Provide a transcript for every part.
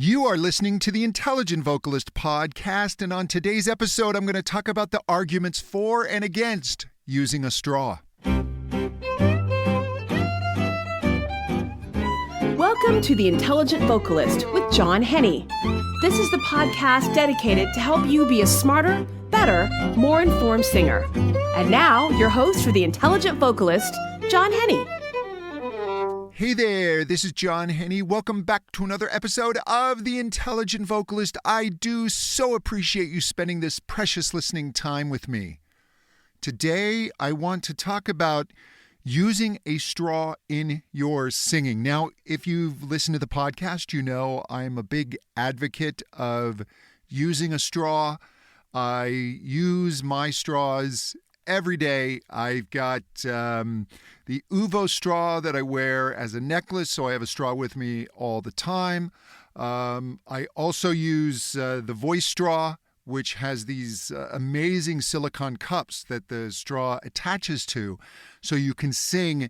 You are listening to the Intelligent Vocalist podcast, and on today's episode, I'm going to talk about the arguments for and against using a straw. Welcome to the Intelligent Vocalist with John Henny. This is the podcast dedicated to help you be a smarter, better, more informed singer. And now, your host for the Intelligent Vocalist, John Henny. Hey there, this is John Henny. Welcome back to another episode of The Intelligent Vocalist. I do so appreciate you spending this precious listening time with me. Today, I want to talk about using a straw in your singing. Now, if you've listened to the podcast, you know I'm a big advocate of using a straw. I use my straws every day. I've got the Uvo straw that I wear as a necklace, so I have a straw with me all the time. I also use the voice straw, which has these amazing silicone cups that the straw attaches to, so you can sing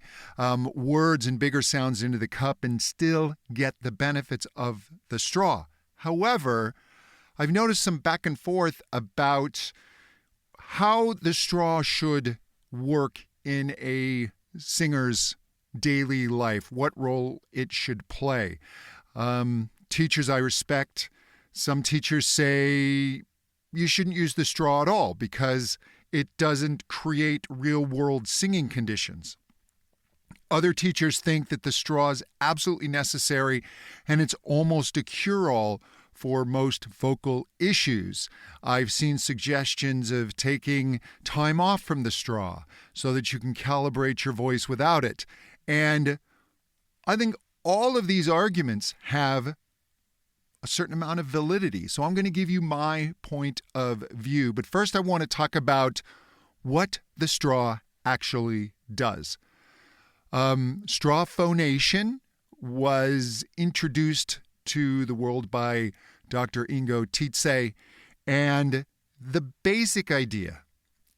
words and bigger sounds into the cup and still get the benefits of the straw. However, I've noticed some back and forth about how the straw should work in a singer's daily life, what role it should play. Teachers I respect, some teachers say you shouldn't use the straw at all because it doesn't create real-world singing conditions. Other teachers think that the straw is absolutely necessary and it's almost a cure-all for most vocal issues. I've seen suggestions of taking time off from the straw so that you can calibrate your voice without it. And I think all of these arguments have a certain amount of validity. So I'm going to give you my point of view. But first, I want to talk about what the straw actually does. Straw phonation was introduced to the world by Dr. Ingo Tietze, and the basic idea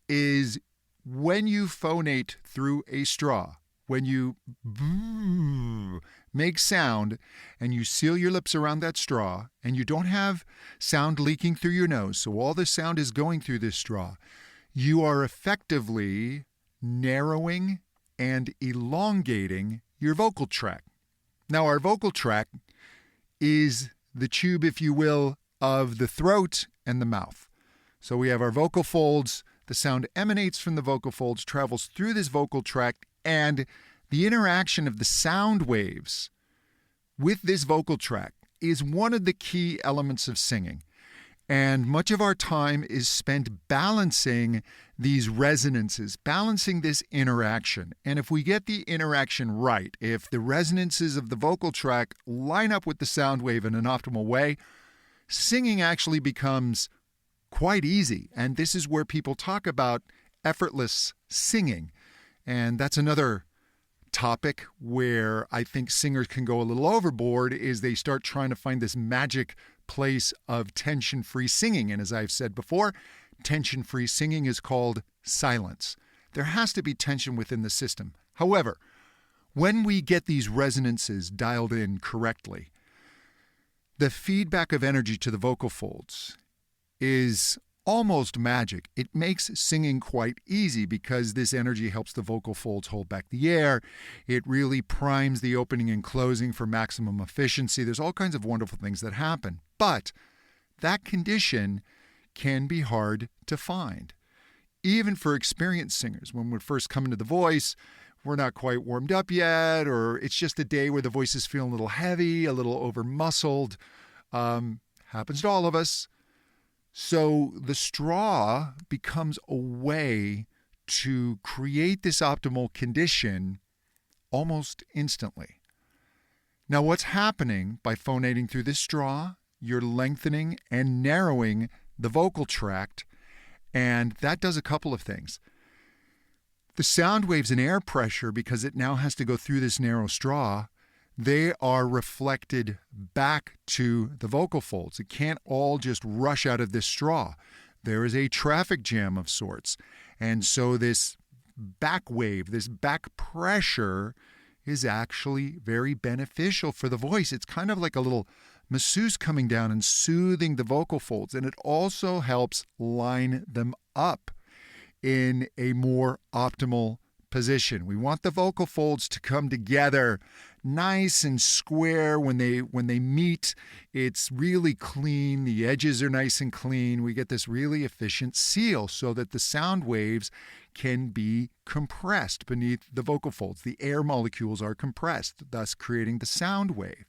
is when you phonate through a straw, when you make sound and you seal your lips around that straw and you don't have sound leaking through your nose, so all the sound is going through this straw, you are effectively narrowing and elongating your vocal tract. Now, our vocal tract is the tube, if you will, of the throat and the mouth. So we have our vocal folds, the sound emanates from the vocal folds, travels through this vocal tract, and the interaction of the sound waves with this vocal tract is one of the key elements of singing. And much of our time is spent balancing these resonances, balancing this interaction. And if we get the interaction right, if the resonances of the vocal tract line up with the sound wave in an optimal way, singing actually becomes quite easy. And this is where people talk about effortless singing. And that's another topic where I think singers can go a little overboard, is they start trying to find this magic place of tension-free singing. And as I've said before, tension-free singing is called silence. There has to be tension within the system. However, when we get these resonances dialed in correctly, the feedback of energy to the vocal folds is almost magic. It makes singing quite easy because this energy helps the vocal folds hold back the air. It really primes the opening and closing for maximum efficiency. There's all kinds of wonderful things that happen. But that condition can be hard to find. Even for experienced singers, when we're first coming to the voice, we're not quite warmed up yet, or it's just a day where the voice is feeling a little heavy, a little over-muscled. Happens to all of us. So the straw becomes a way to create this optimal condition almost instantly. Now, what's happening by phonating through this straw? You're lengthening and narrowing the vocal tract, and that does a couple of things. The sound waves and air pressure, because it now has to go through this narrow straw, they are reflected back to the vocal folds. It can't all just rush out of this straw. There is a traffic jam of sorts. And so this back wave, this back pressure is actually very beneficial for the voice. It's kind of like a little masseuse coming down and soothing the vocal folds, and it also helps line them up in a more optimal position. We want the vocal folds to come together nice and square. When they meet, it's really clean. The edges are nice and clean. We get this really efficient seal so that the sound waves can be compressed beneath the vocal folds. The air molecules are compressed, thus creating the sound wave.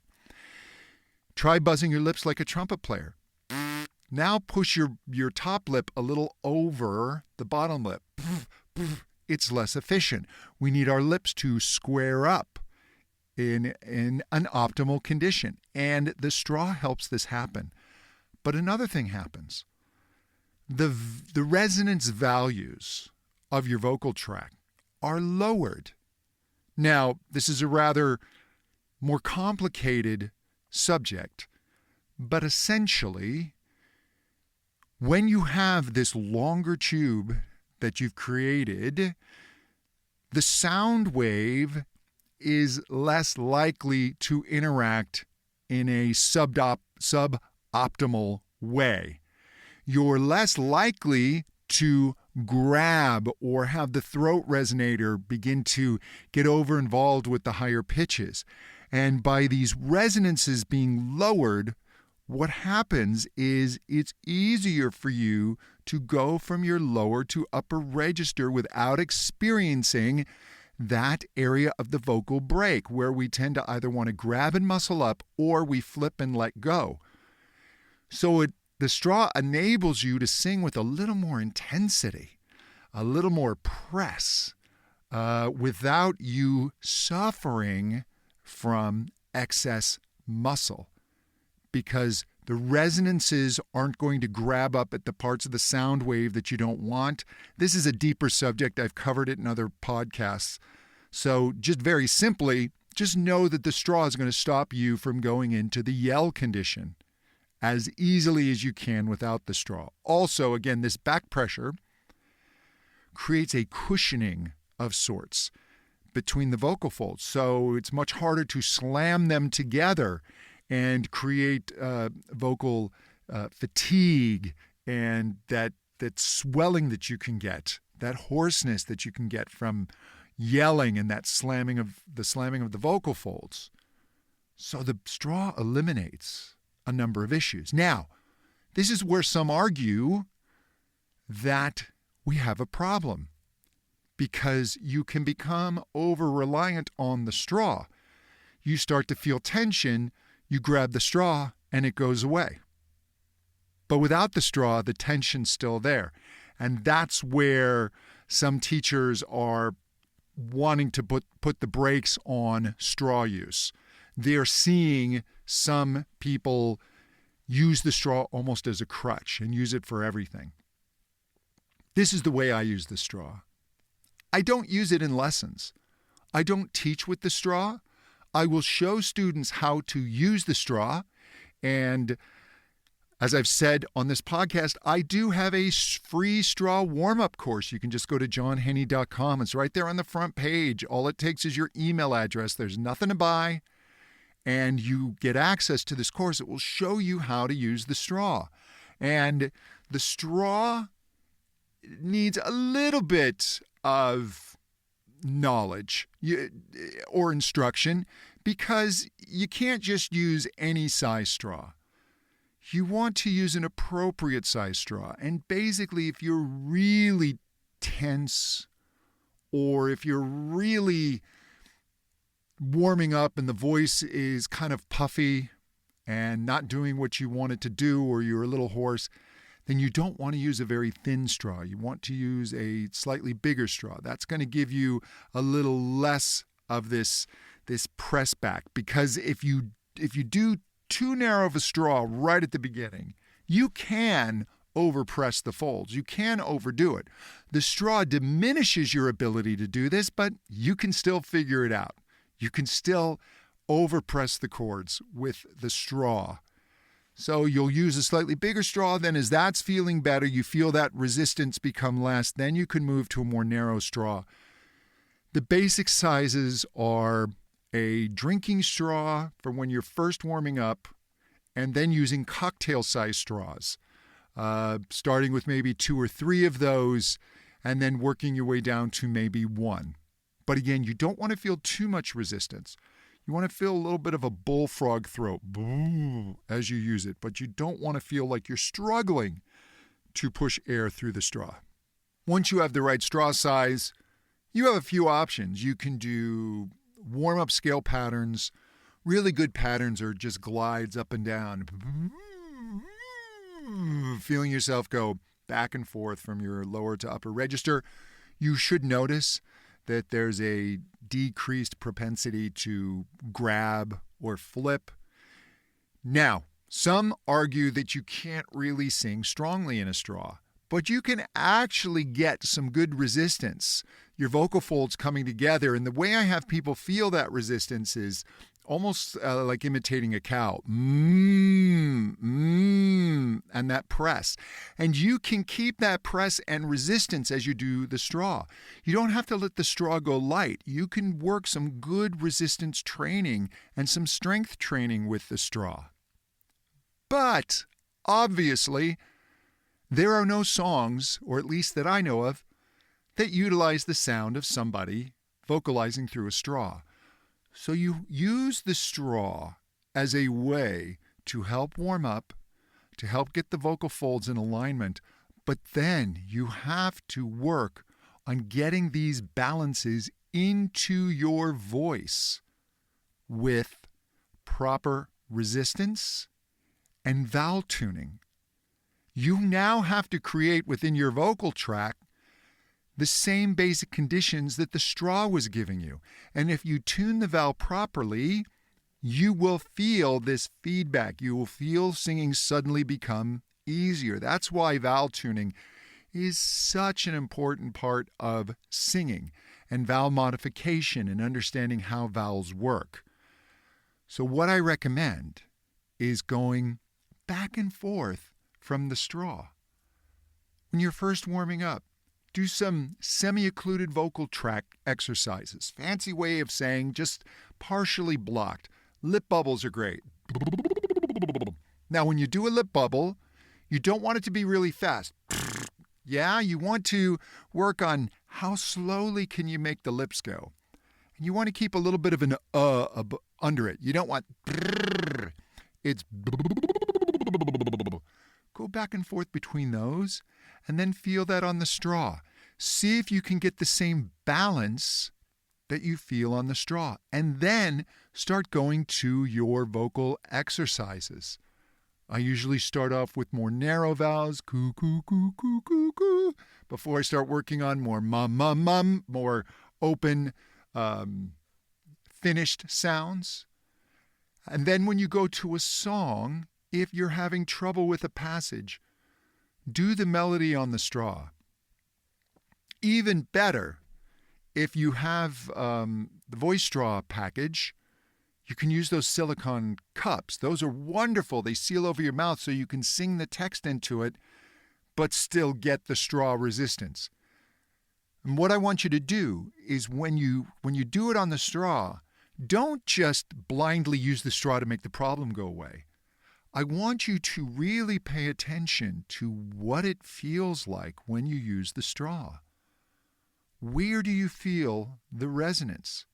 Try buzzing your lips like a trumpet player. Now push your top lip a little over the bottom lip. It's less efficient. We need our lips to square up in an optimal condition, and the straw helps this happen. But another thing happens. The resonance values of your vocal tract are lowered. Now, this is a rather more complicated subject, but essentially, when you have this longer tube that you've created, the sound wave is less likely to interact in a suboptimal way. You're less likely to grab or have the throat resonator begin to get over involved with the higher pitches. And by these resonances being lowered, what happens is it's easier for you to go from your lower to upper register without experiencing that area of the vocal break where we tend to either want to grab and muscle up or we flip and let go. So the straw enables you to sing with a little more intensity, a little more press, without you suffering from excess muscle, because the resonances aren't going to grab up at the parts of the sound wave that you don't want. This is a deeper subject. I've covered it in other podcasts. So just very simply, just know that the straw is going to stop you from going into the yell condition as easily as you can without the straw. Also, again, this back pressure creates a cushioning of sorts between the vocal folds. So it's much harder to slam them together and create vocal fatigue and that swelling that you can get, that hoarseness that you can get from yelling and that slamming of the vocal folds. So the straw eliminates a number of issues. Now, this is where some argue that we have a problem because you can become over-reliant on the straw. You start to feel tension, you grab the straw, and it goes away. But without the straw, the tension's still there. And that's where some teachers are wanting to put the brakes on straw use. They're seeing some people use the straw almost as a crutch and use it for everything. This is the way I use the straw. I don't use it in lessons. I don't teach with the straw. I will show students how to use the straw. And as I've said on this podcast, I do have a free straw warm-up course. You can just go to johnhenny.com. It's right there on the front page. All it takes is your email address. There's nothing to buy. And you get access to this course. It will show you how to use the straw. And the straw needs a little bit of knowledge or instruction because you can't just use any size straw. You want to use an appropriate size straw. And basically, if you're really tense or if you're really warming up and the voice is kind of puffy and not doing what you want it to do, or you're a little hoarse, then you don't want to use a very thin straw. You want to use a slightly bigger straw. That's going to give you a little less of this press back, because if you do too narrow of a straw right at the beginning, you can overpress the folds. You can overdo it. The straw diminishes your ability to do this, but you can still figure it out. You can still overpress the chords with the straw. So you'll use a slightly bigger straw. Then as that's feeling better, you feel that resistance become less. Then you can move to a more narrow straw. The basic sizes are a drinking straw for when you're first warming up, and then using cocktail-sized straws, starting with maybe 2 or 3 of those, and then working your way down to maybe 1. But again, you don't want to feel too much resistance. You want to feel a little bit of a bullfrog throat as you use it, but you don't want to feel like you're struggling to push air through the straw. Once you have the right straw size, you have a few options. You can do warm-up scale patterns. Really good patterns are just glides up and down, feeling yourself go back and forth from your lower to upper register. You should notice that there's a decreased propensity to grab or flip. Now, some argue that you can't really sing strongly in a straw, but you can actually get some good resistance. Your vocal folds coming together, and the way I have people feel that resistance is almost like imitating a cow. And that press. And you can keep that press and resistance as you do the straw. You don't have to let the straw go light. You can work some good resistance training and some strength training with the straw. But, obviously, there are no songs, or at least that I know of, that utilize the sound of somebody vocalizing through a straw. So you use the straw as a way to help warm up, to help get the vocal folds in alignment, but then you have to work on getting these balances into your voice with proper resistance and vowel tuning. You now have to create within your vocal tract the same basic conditions that the straw was giving you. And if you tune the vowel properly, you will feel this feedback. You will feel singing suddenly become easier. That's why vowel tuning is such an important part of singing, and vowel modification and understanding how vowels work. So what I recommend is going back and forth from the straw. When you're first warming up, do some semi-occluded vocal tract exercises. Fancy way of saying just partially blocked. Lip bubbles are great. Now, when you do a lip bubble, you don't want it to be really fast. Yeah, you want to work on how slowly can you make the lips go. And you want to keep a little bit of an under it. You don't want it's go back and forth between those, and then feel that on the straw. See if you can get the same balance that you feel on the straw, and then start going to your vocal exercises. I usually start off with more narrow vowels, coo, coo, coo, coo, coo, coo, before I start working on more mum, mum, mum, more open, finished sounds. And then when you go to a song, if you're having trouble with a passage, do the melody on the straw. Even better, if you have the voice straw package, you can use those silicone cups. Those are wonderful. They seal over your mouth so you can sing the text into it, but still get the straw resistance. And what I want you to do is when you do it on the straw, don't just blindly use the straw to make the problem go away. I want you to really pay attention to what it feels like when you use the straw. Where do you feel the resonance?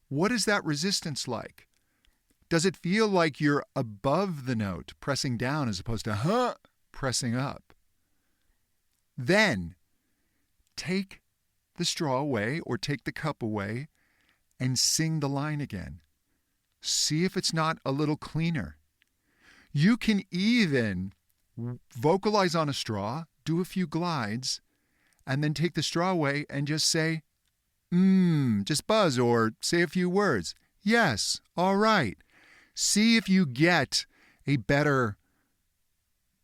What is that resistance like? Does it feel like you're above the note, pressing down as opposed to pressing up? Then take the straw away or take the cup away and sing the line again. See if it's not a little cleaner. You can even vocalize on a straw, do a few glides, and then take the straw away and just say, just buzz or say a few words. Yes, all right. See if you get a better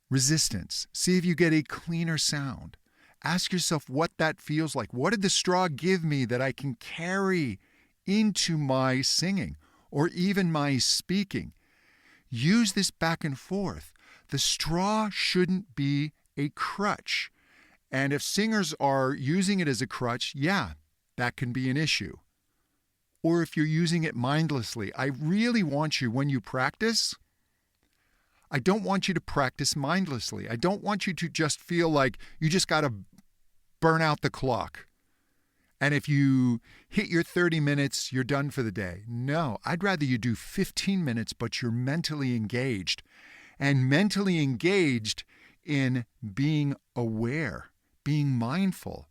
resistance. See if you get a cleaner sound. Ask yourself what that feels like. What did the straw give me that I can carry into my singing or even my speaking? Use this back and forth. The straw shouldn't be a crutch. And if singers are using it as a crutch, yeah, that can be an issue. Or if you're using it mindlessly, I really want you, when you practice, I don't want you to practice mindlessly. I don't want you to just feel like you just got to burn out the clock. And if you hit your 30 minutes, you're done for the day. No, I'd rather you do 15 minutes, but you're mentally engaged. And mentally engaged in being aware, being mindful,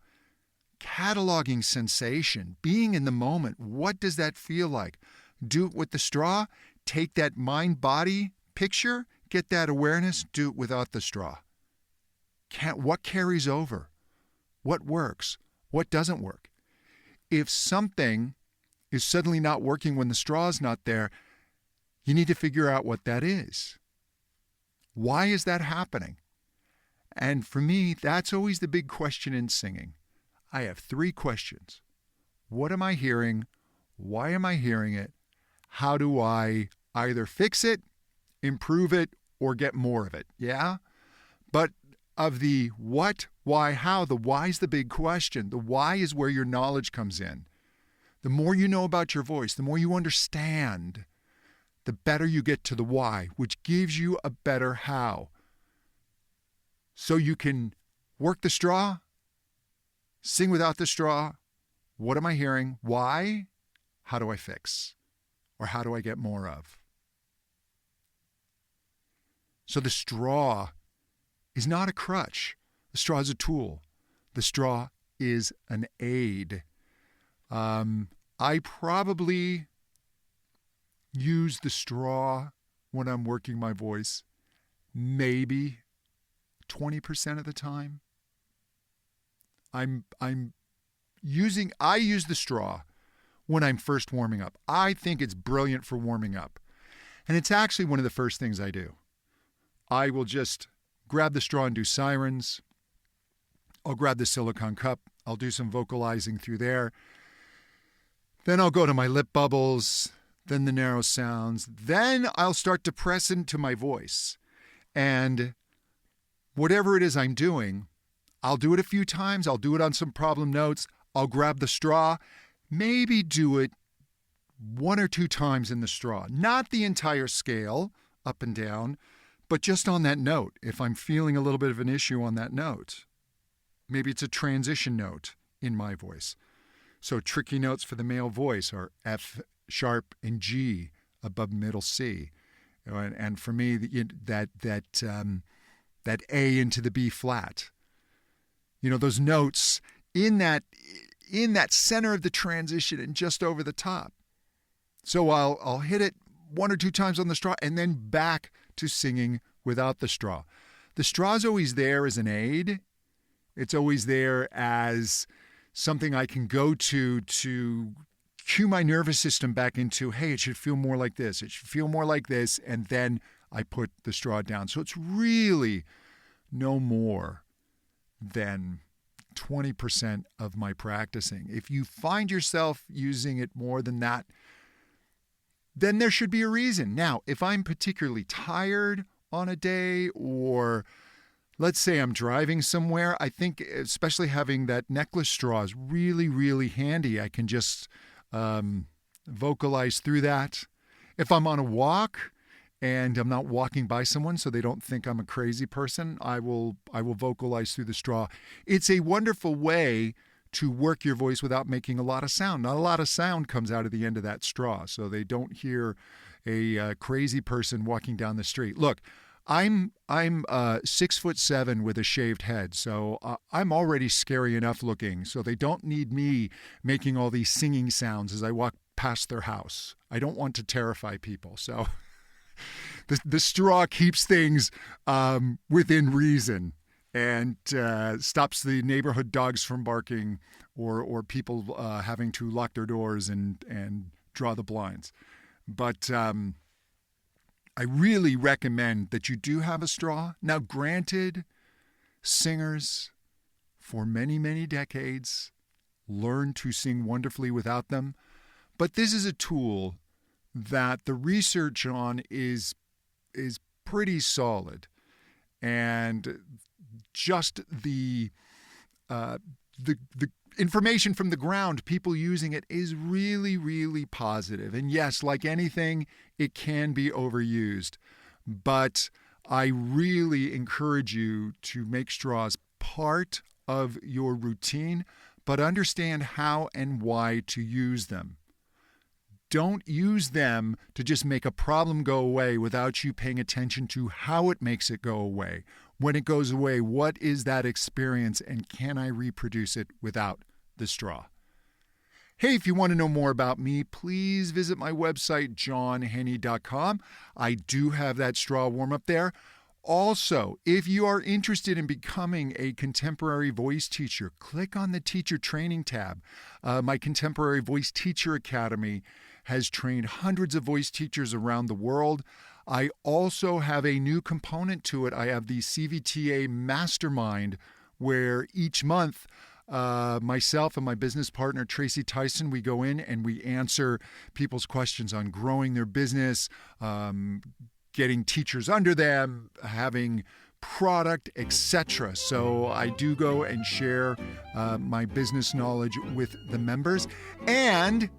cataloging sensation, being in the moment. What does that feel like? Do it with the straw. Take that mind-body picture, get that awareness, do it without the straw. What carries over? What works? What doesn't work? If something is suddenly not working when the straw is not there, you need to figure out what that is. Why is that happening? And for me, that's always the big question in singing. I have 3 questions. What am I hearing? Why am I hearing it? How do I either fix it, improve it, or get more of it? Yeah? But of the what, why, how, the why is the big question. The why is where your knowledge comes in. The more you know about your voice, the more you understand, the better you get to the why, which gives you a better how. So you can work the straw, sing without the straw. What am I hearing? Why? How do I fix? Or how do I get more of? So the straw is not a crutch. The straw is a tool. The straw is an aid. I probably use the straw when I'm working my voice maybe 20% of the time. I use the straw when I'm first warming up. I think it's brilliant for warming up. And it's actually one of the first things I do. I will just grab the straw and do sirens. I'll grab the silicone cup. I'll do some vocalizing through there. Then I'll go to my lip bubbles, then the narrow sounds. Then I'll start to press into my voice. And whatever it is I'm doing, I'll do it a few times. I'll do it on some problem notes. I'll grab the straw, maybe do it 1 or 2 times in the straw. Not the entire scale, up and down, but just on that note, if I'm feeling a little bit of an issue on that note. Maybe it's a transition note in my voice. So tricky notes for the male voice are F sharp and G above middle C. And for me, that A into the B flat. You know, those notes in that center of the transition and just over the top. So I'll hit it 1 or 2 times on the straw and then back to singing without the straw. The straw is always there as an aid. It's always there as something I can go to cue my nervous system back into, hey, it should feel more like this. It should feel more like this. And then I put the straw down. So it's really no more than 20% of my practicing. If you find yourself using it more than that, then there should be a reason. Now, if I'm particularly tired on a day, or let's say I'm driving somewhere, I think especially having that necklace straw is really, really handy. I can just vocalize through that. If I'm on a walk and I'm not walking by someone so they don't think I'm a crazy person, I will vocalize through the straw. It's a wonderful way to work your voice without making a lot of sound. Not a lot of sound comes out of the end of that straw, so they don't hear a crazy person walking down the street. Look, I'm 6'7" with a shaved head, so I'm already scary enough looking, so they don't need me making all these singing sounds as I walk past their house. I don't want to terrify people, so the straw keeps things within reason and stops the neighborhood dogs from barking or people having to lock their doors and draw the blinds. But I really recommend that you do have a straw. Now, granted, singers for many, many decades learned to sing wonderfully without them. But this is a tool that the research on is pretty solid. And just the information from the ground, people using it, is really, really positive. And yes, like anything, it can be overused. But I really encourage you to make straws part of your routine, but understand how and why to use them. Don't use them to just make a problem go away without you paying attention to how it makes it go away. When it goes away, what is that experience, and can I reproduce it without the straw? Hey, if you want to know more about me, please visit my website, johnhenny.com. I do have that straw warm-up there. Also, if you are interested in becoming a contemporary voice teacher, click on the teacher training tab. My Contemporary Voice Teacher Academy has trained hundreds of voice teachers around the world. I also have a new component to it. I have the CVTA Mastermind, where each month myself and my business partner, Tracy Tyson, we go in and we answer people's questions on growing their business, getting teachers under them, having product, etc. So I do go and share my business knowledge with the members. And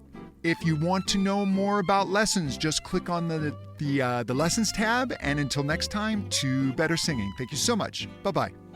if you want to know more about lessons, just click on the lessons tab. And until next time, to better singing. Thank you so much. Bye-bye.